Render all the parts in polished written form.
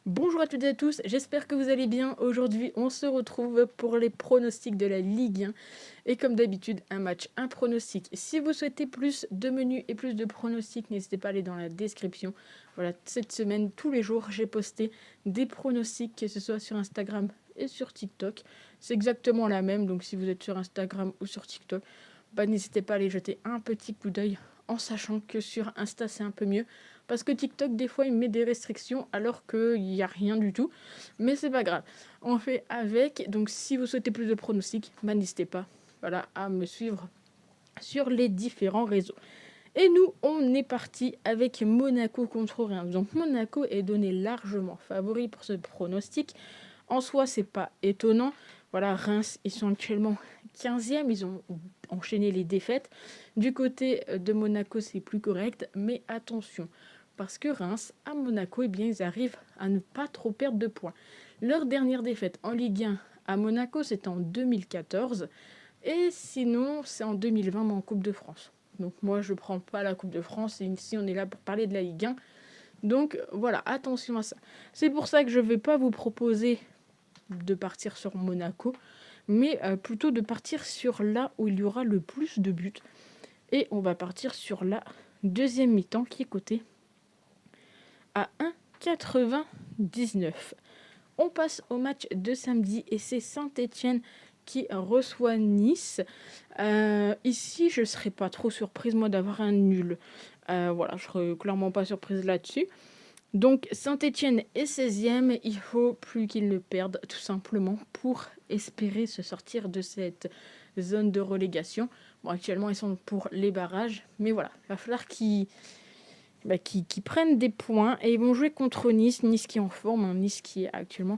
Bonjour à toutes et à tous, j'espère que vous allez bien. Aujourd'hui, on se retrouve pour les pronostics de la Ligue 1. Et comme d'habitude, un pronostic. Si vous souhaitez plus de menus et plus de pronostics, n'hésitez pas à aller dans la description. Voilà, cette semaine, tous les jours, j'ai posté des pronostics, que ce soit sur Instagram et sur TikTok. C'est exactement la même, donc si vous êtes sur Instagram ou sur TikTok, n'hésitez pas à aller jeter un petit coup d'œil en sachant que sur Insta, c'est un peu mieux. Parce que TikTok, des fois, il met des restrictions alors qu'il n'y a rien du tout. Mais c'est pas grave. On fait avec. Donc, si vous souhaitez plus de pronostics, n'hésitez pas à me suivre sur les différents réseaux. Et nous, on est parti avec Monaco contre Reims. Donc, Monaco est donné largement favori pour ce pronostic. En soi, c'est pas étonnant. Voilà, Reims, ils sont actuellement 15e. Ils ont enchaîné les défaites. Du côté de Monaco, c'est plus correct. Mais attention, parce que Reims, à Monaco, ils arrivent à ne pas trop perdre de points. Leur dernière défaite en Ligue 1 à Monaco, c'était en 2014. Et sinon, c'est en 2020, mais en Coupe de France. Donc moi, je ne prends pas la Coupe de France. Et ici, on est là pour parler de la Ligue 1. Donc voilà, attention à ça. C'est pour ça que je ne vais pas vous proposer de partir sur Monaco, mais plutôt de partir sur là où il y aura le plus de buts. Et on va partir sur la deuxième mi-temps qui est cotée à 1,99. On passe au match de samedi et c'est Saint-Étienne qui reçoit Nice. Ici, je ne serais pas trop surprise, moi, d'avoir un nul. Voilà, je ne serais clairement pas surprise là-dessus. Donc, Saint-Étienne est 16e. Il faut plus qu'ils ne perdent, tout simplement, pour espérer se sortir de cette zone de relégation. Bon, actuellement, ils sont pour les barrages. Mais voilà, il va falloir qu'ils prennent des points. Et ils vont jouer contre Nice. Nice qui est en forme, hein, Nice qui est actuellement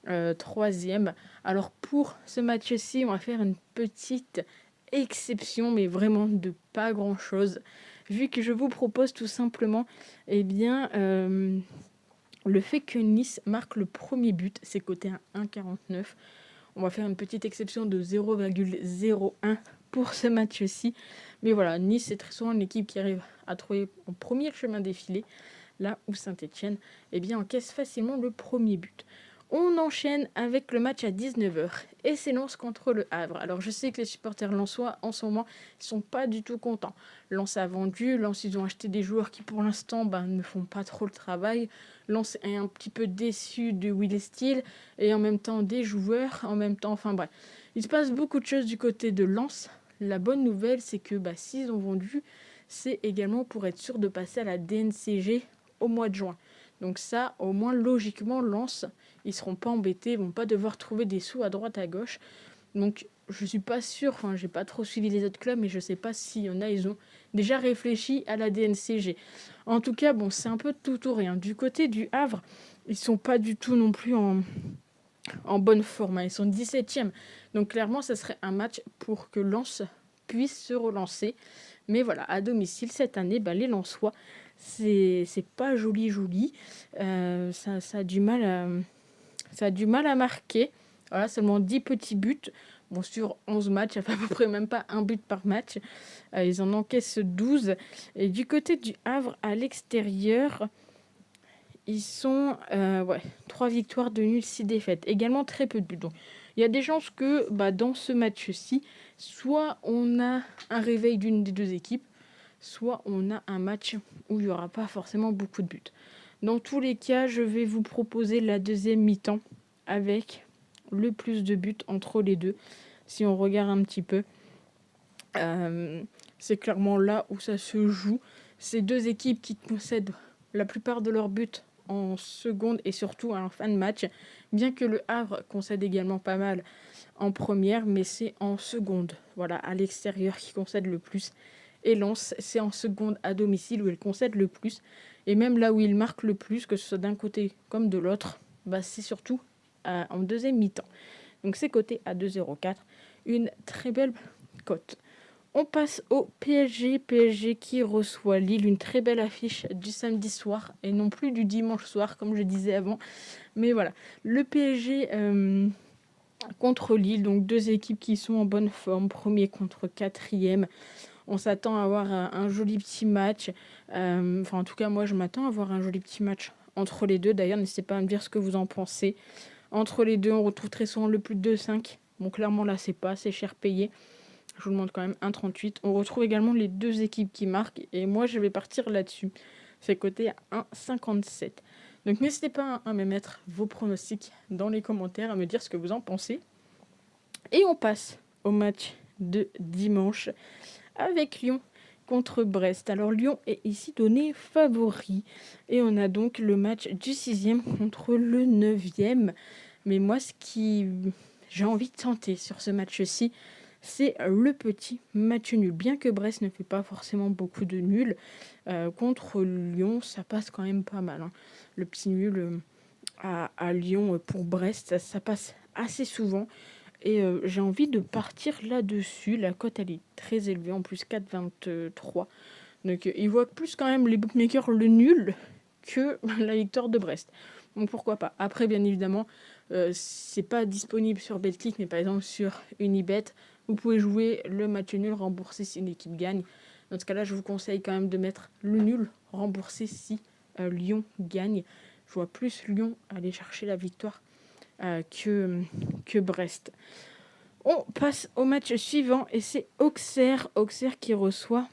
3e. Alors pour ce match-ci, on va faire une petite exception, mais vraiment de pas grand-chose. Vu que je vous propose tout simplement le fait que Nice marque le premier but, c'est coté à 1,49. On va faire une petite exception de 0,01 pour ce match-ci. Mais voilà, Nice, c'est très souvent une équipe qui arrive à trouver en premier chemin défilé, là où Saint-Étienne encaisse facilement le premier but. On enchaîne avec le match à 19h et c'est Lens contre le Havre. Alors je sais que les supporters lensois en ce moment ils sont pas du tout contents. Lens a vendu, Lens ils ont acheté des joueurs qui pour l'instant ne font pas trop le travail. Lens est un petit peu déçu de Will Steele et en même temps des joueurs, enfin bref. Il se passe beaucoup de choses du côté de Lens. La bonne nouvelle c'est que s'ils ont vendu, c'est également pour être sûr de passer à la DNCG au mois de juin. Donc ça, au moins logiquement, Lens, ils seront pas embêtés, ils vont pas devoir trouver des sous à droite à gauche. Donc je suis pas sûre, j'ai pas trop suivi les autres clubs, mais je sais pas s'il y en a, ils ont déjà réfléchi à la DNCG. En tout cas, c'est un peu tout ou rien. Du côté du Havre, ils sont pas du tout non plus en bonne forme, hein. Ils sont 17e. Donc clairement, ça serait un match pour que Lens puisse se relancer. Mais voilà, à domicile, cette année, les Lensois, c'est pas joli. Ça a du mal à marquer. Voilà, seulement 10 petits buts. Bon, sur 11 matchs, ça fait à peu près même pas un but par match. Ils en encaissent 12. Et du côté du Havre, à l'extérieur, ils sont 3 victoires, 2 nuls, 6 défaites. Également très peu de buts. Donc, il y a des chances que dans ce match-ci, soit on a un réveil d'une des deux équipes, soit on a un match où il n'y aura pas forcément beaucoup de buts. Dans tous les cas, je vais vous proposer la deuxième mi-temps avec le plus de buts entre les deux. Si on regarde un petit peu, c'est clairement là où ça se joue. Ces deux équipes qui concèdent la plupart de leurs buts en seconde et surtout en fin de match, bien que le Havre concède également pas mal en première, mais c'est en seconde, à l'extérieur qui concède le plus. Et Lens, c'est en seconde à domicile où il concède le plus. Et même là où il marque le plus, que ce soit d'un côté comme de l'autre, c'est surtout en deuxième mi-temps. Donc c'est coté à 2,04. Une très belle cote. On passe au PSG qui reçoit Lille, une très belle affiche du samedi soir et non plus du dimanche soir comme je disais avant. Mais voilà, le PSG contre Lille, donc deux équipes qui sont en bonne forme, premier contre quatrième. On s'attend à avoir un joli petit match. En tout cas, moi, je m'attends à avoir un joli petit match entre les deux. D'ailleurs, n'hésitez pas à me dire ce que vous en pensez. Entre les deux, on retrouve très souvent le plus de 2,5. Bon, clairement, là, c'est pas assez cher payé. Je vous demande quand même 1,38. On retrouve également les deux équipes qui marquent. Et moi, je vais partir là-dessus. C'est coté à 1,57. Donc, n'hésitez pas à me mettre vos pronostics dans les commentaires, à me dire ce que vous en pensez. Et on passe au match de dimanche avec Lyon contre Brest. Alors Lyon est ici donné favori. Et on a donc le match du 6e contre le 9e. Mais moi, ce qui j'ai envie de tenter sur ce match-ci, c'est le petit match nul. Bien que Brest ne fait pas forcément beaucoup de nuls, contre Lyon, ça passe quand même pas mal. Hein. Le petit nul à Lyon pour Brest, ça passe assez souvent. Et j'ai envie de partir là-dessus. La cote, elle est très élevée, en plus 4,23. Donc ils voient plus quand même les bookmakers le nul que la victoire de Brest. Donc pourquoi pas. Après, bien évidemment, c'est pas disponible sur Betclic, mais par exemple sur Unibet, vous pouvez jouer le match nul remboursé si une équipe gagne. Dans ce cas-là, je vous conseille quand même de mettre le nul remboursé si Lyon gagne. Je vois plus Lyon aller chercher la victoire que Brest. On passe au match suivant et c'est Auxerre qui reçoit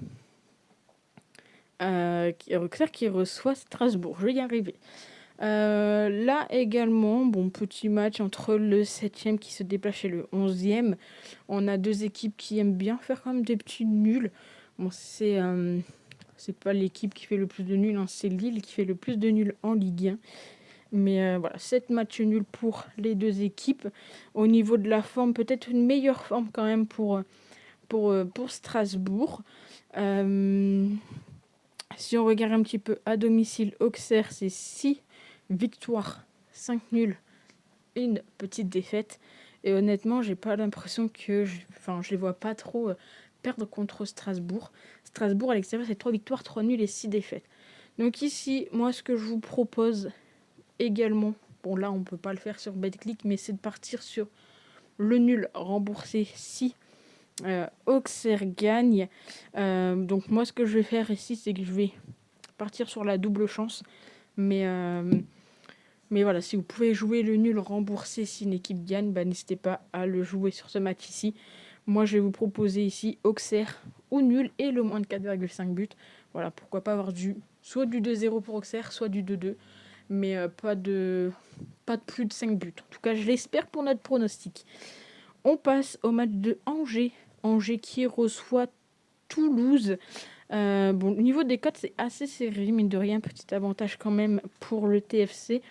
Strasbourg. Je vais y arriver. Là également, bon, petit match entre le 7e qui se déplace chez le 11e. On a deux équipes qui aiment bien faire quand même des petits nuls. Bon, c'est pas l'équipe qui fait le plus de nuls, hein, c'est Lille qui fait le plus de nuls en Ligue 1. Mais voilà, 7 matchs nuls pour les deux équipes. Au niveau de la forme, peut-être une meilleure forme quand même pour Strasbourg. Si on regarde un petit peu à domicile, Auxerre, c'est 6 victoires, 5 nuls, une petite défaite. Et honnêtement, j'ai pas l'impression que... je les vois pas trop perdre contre Strasbourg. Strasbourg, à l'extérieur, c'est 3 victoires, 3 nuls et 6 défaites. Donc ici, moi, ce que je vous propose également, bon là, on peut pas le faire sur Betclic, mais c'est de partir sur le nul remboursé si Auxerre gagne. Donc moi, ce que je vais faire ici, c'est que je vais partir sur la double chance. Mais voilà, si vous pouvez jouer le nul remboursé si une équipe gagne, n'hésitez pas à le jouer sur ce match ici. Moi, je vais vous proposer ici Auxerre ou nul et le moins de 4,5 buts. Voilà, pourquoi pas avoir soit du 2-0 pour Auxerre, soit du 2-2. Mais pas de plus de 5 buts. En tout cas, je l'espère pour notre pronostic. On passe au match de Angers. Angers qui reçoit Toulouse. Au niveau des cotes, c'est assez serré, mine de rien. Petit avantage quand même pour le TFC.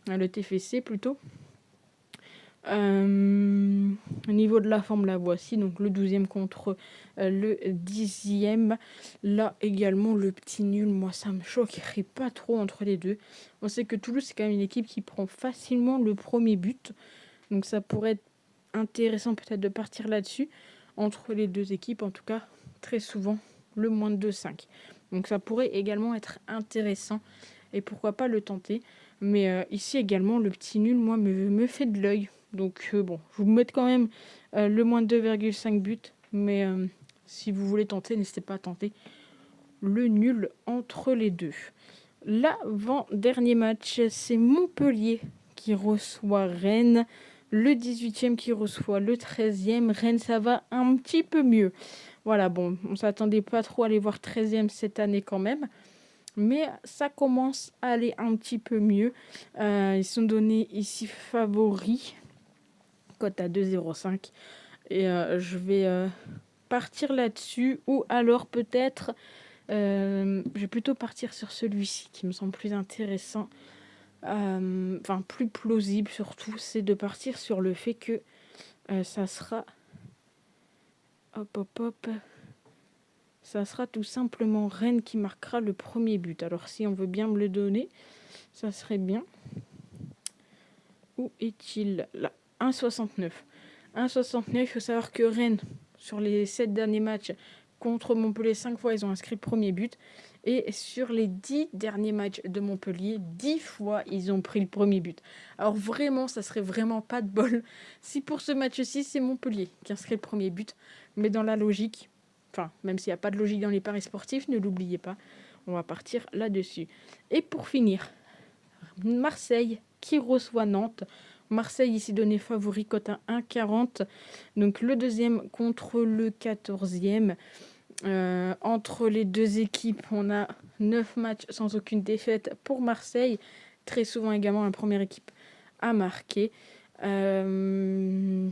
Le TFC plutôt. Au niveau de la forme, la voici. Donc le 12e contre le 10e. Là également, le petit nul, moi ça me choquerait pas trop entre les deux. On sait que Toulouse, c'est quand même une équipe qui prend facilement le premier but. Donc ça pourrait être intéressant peut-être de partir là-dessus. Entre les deux équipes, en tout cas, très souvent, le moins de 2,5. Donc ça pourrait également être intéressant. Et pourquoi pas le tenter. Mais ici également, le petit nul, moi, me fait de l'œil. Donc bon, je vous mets quand même le moins de 2,5 buts. Mais si vous voulez tenter, n'hésitez pas à tenter le nul entre les deux. L'avant-dernier match, c'est Montpellier qui reçoit Rennes. Le 18e qui reçoit le 13e. Rennes, ça va un petit peu mieux. Voilà, bon, on s'attendait pas trop à les voir 13e cette année quand même. Mais ça commence à aller un petit peu mieux. Ils sont donnés ici favoris. Cote à 2,05. Et je vais partir là-dessus. Ou alors peut-être... je vais plutôt partir sur celui-ci qui me semble plus intéressant. Plus plausible surtout. C'est de partir sur le fait que ça sera... Ça sera tout simplement Rennes qui marquera le premier but. Alors si on veut bien me le donner, ça serait bien. Où est-il là? 1,69. 1,69, il faut savoir que Rennes, sur les 7 derniers matchs contre Montpellier, 5 fois, ils ont inscrit le premier but. Et sur les 10 derniers matchs de Montpellier, 10 fois, ils ont pris le premier but. Alors vraiment, ça serait vraiment pas de bol si pour ce match-ci, c'est Montpellier qui inscrit le premier but. Mais dans la logique, même s'il n'y a pas de logique dans les paris sportifs, ne l'oubliez pas, on va partir là-dessus. Et pour finir, Marseille qui reçoit Nantes. Marseille ici donné favori, cote à 1,40. Donc le deuxième contre le 14e. Entre les deux équipes, on a 9 matchs sans aucune défaite pour Marseille. Très souvent également la première équipe à marquer. Je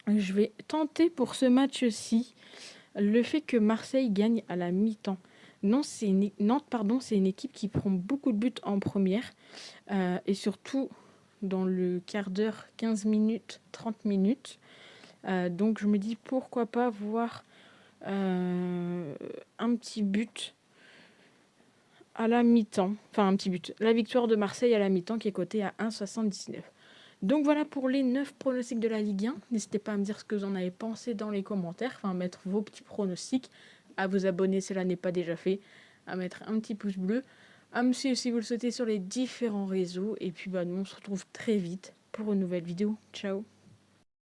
vais tenter pour ce match-ci le fait que Marseille gagne à la mi-temps. Nantes, c'est une équipe qui prend beaucoup de buts en première et surtout dans le quart d'heure, 15 minutes, 30 minutes. Donc je me dis pourquoi pas voir un petit but à la mi-temps. Enfin un petit but. La victoire de Marseille à la mi-temps qui est cotée à 1,79. Donc voilà pour les 9 pronostics de la Ligue 1. N'hésitez pas à me dire ce que vous en avez pensé dans les commentaires. Enfin mettre vos petits pronostics. À vous abonner si cela n'est pas déjà fait. À mettre un petit pouce bleu. À me suivre si vous le souhaitez sur les différents réseaux. Et puis nous on se retrouve très vite pour une nouvelle vidéo. Ciao.